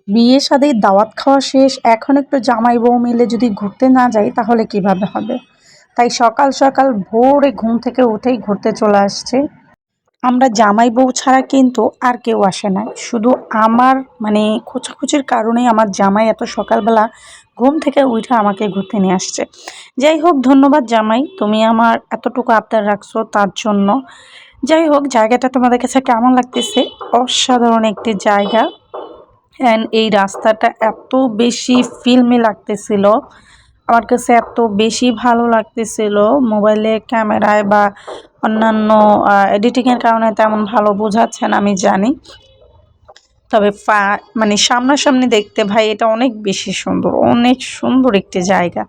বিয়ে শাদির দাওয়াত খাওয়া শেষ, এখন একটু জামাই বউ মিলে যদি ঘুরতে না যাই তাহলে কিভাবে হবে। তাই সকাল সকাল ভোরে ঘুম থেকে উঠেই ঘুরতে চলে আসছে। আমরা জামাই বউ ছাড়া কিন্তু আর কেউ আসে না, শুধু আমার মানে খোঁচাখুচির কারণেই আমার জামাই এত সকালবেলা ঘুম থেকে উঠে আমাকে ঘুরতে নিয়ে আসছে। যাই হোক, ধন্যবাদ জামাই, তুমি আমার এতটুকু আবদার রাখছো তার জন্য। যাই হোক, জায়গাটা তোমাদের কাছে কেমন লাগতেছে? অসাধারণ একটি জায়গা। অ্যান্ড এই রাস্তাটা এত বেশি ফিল্মি লাগতেছিল, আমার কাছে এত বেশি ভালো লাগতেছিল। মোবাইলের ক্যামেরায় বা অন্যান্য এডিটিংয়ের কারণে তেমন ভালো বোঝাচ্ছে না আমি জানি, তবে মানে সামনাসামনি দেখতে ভাই এটা অনেক বেশি সুন্দর, অনেক সুন্দর একটি জায়গা।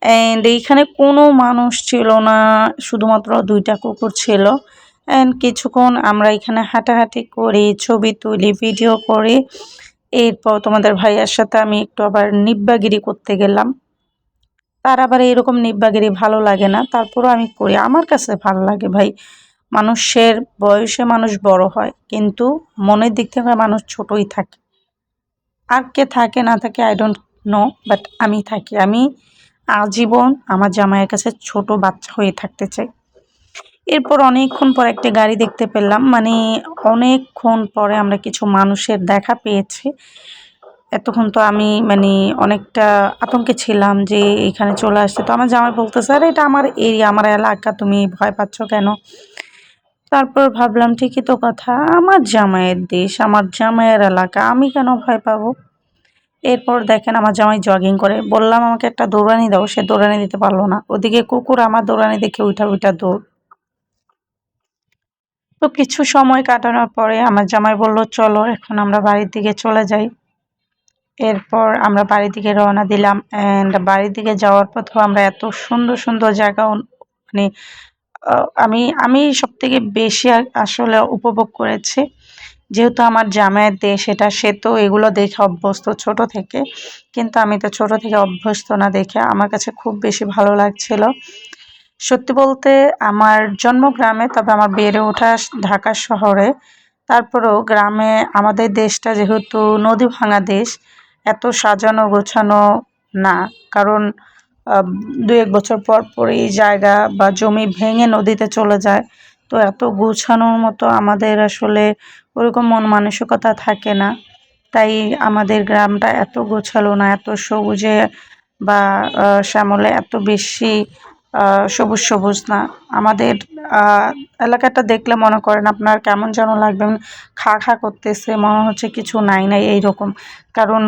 অ্যান্ড এইখানে কোনো মানুষ ছিল না, শুধুমাত্র দুইটা কুকুর ছিল। অ্যান্ড কিছুক্ষণ আমরা এখানে হাঁটাহাঁটি করি, ছবি তুলি, ভিডিও করি। এরপর তোমাদের ভাইয়ার সাথে আমি একটু আবার নিব্বাগিরি করতে গেলাম। তার আবার এরকম নিব্বাগিরি ভালো লাগে না, তারপরও আমি করি, আমার কাছে ভালো লাগে ভাই। মানুষের বয়সে মানুষ বড় হয়, কিন্তু মনের দিক থেকে মানুষ ছোটই থাকে। আর কে থাকে না থাকে আই ডোন্ট নো, বাট আমি থাকি, আমি আজীবন আমার জামাইয়ের কাছে ছোট বাচ্চা হয়ে থাকতে চাই। এরপর অনেকক্ষণ পর একটা গাড়ি দেখতে পেলাম, মানে অনেকক্ষণ পরে আমরা কিছু মানুষের দেখা পেয়েছি। এতক্ষণ তো আমি মানে অনেকটা আতঙ্কে ছিলাম যে এখানে চলে আসছে, তো আমার জামাই বলতেছে আরে এটা আমার এরিয়া, আমার এলাকা, তুমি ভয় পাচ্ছ কেন? তারপর ভাবলাম ঠিকই তো কথা, আমার জামাইয়ের দেশ, আমার জামাইয়ের এলাকা, আমি কেন ভয় পাবো। এরপর দেখেন আমার জামাই জগিং করে, বললাম আমাকে একটা দৌড়ানি দাও, সে দৌড়ানি দিতে পারলো না, ওদিকে কুকুর আমার দৌড়ানি দেখে উঠা উঠা দৌড়। তো কিছু সময় কাটানোর পরে আমার জামাই বলল চলো এখন আমরা বাড়ির দিকে চলে যাই। এরপর আমরা বাড়ির দিকে রওনা দিলাম। অ্যান্ড বাড়ির দিকে যাওয়ার পথেও আমরা এত সুন্দর সুন্দর জায়গা মানে আমি সব থেকে বেশি আসলে উপভোগ করেছি, যেহেতু আমার জামাইয়ের দেশ এটা, সে তো এগুলো দেখে অভ্যস্ত ছোট থেকে, কিন্তু আমি তো ছোট থেকে অভ্যস্ত না, দেখে আমার কাছে খুব বেশি ভালো লাগছিল। সত্যি বলতে আমার জন্ম গ্রামে, তবে আমার বেড়ে ওঠা ঢাকা শহরে। তারপরেও গ্রামে আমাদের দেশটা যেহেতু নদী ভাঙা দেশ, এত সাজানো গোছানো না, কারণ আহ, 2-1 বছর পর পরই জায়গা বা জমি ভেঙে নদীতে চলে যায়। তো এত গোছানোর মতো আমাদের আসলে ওরকম মন মানসিকতা থাকে না। তাই আমাদের গ্রামটা এত গোছালো না, এত সবুজে বা শ্যামলে এত বেশি সবুজ সবুজ না। আমাদের আহ, এলাকাটা দেখলে মনে করেন আপনার কেমন যেন লাগবে, খা খা করতেছে, মনে হচ্ছে কিছু নাই নাই এইরকম। কারণ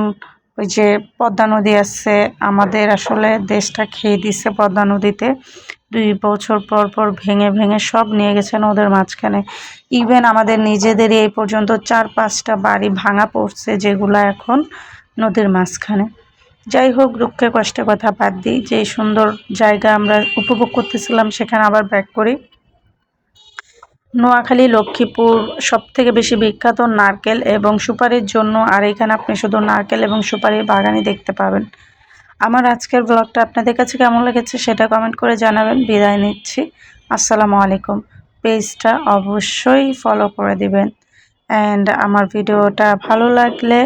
ওই যে পদ্মা নদী আছে, আমাদের আসলে দেশটা খেয়ে দিচ্ছে পদ্মা নদীতে। 2 বছর পর পর ভেঙে ভেঙে সব নিয়ে গেছে নদের মাঝখানে। ইভেন আমাদের নিজেদেরই এই পর্যন্ত 4-5টা বাড়ি ভাঙা পড়ছে, যেগুলো এখন নদীর মাঝখানে। যাই হোক, দুঃখে কষ্টে কথা বাদ দিই, যে সুন্দর জায়গা আমরা উপভোগ করতেছিলাম সেখানে আবার ব্যাক করি। নোয়াখালী লক্ষ্মীপুর সবথেকে বেশি বিখ্যাত নারকেল এবং সুপারির জন্য, আর এখানে আপনি শুধু নারকেল এবং সুপারির বাগানই দেখতে পাবেন। আমার আজকের ব্লগটা আপনাদের কাছে কেমন লেগেছে সেটা কমেন্ট করে জানাবেন। বিদায় নিচ্ছি, আসসালামু আলাইকুম। পেজটা অবশ্যই ফলো করে দিবেন। অ্যান্ড আমার ভিডিওটা ভালো লাগলে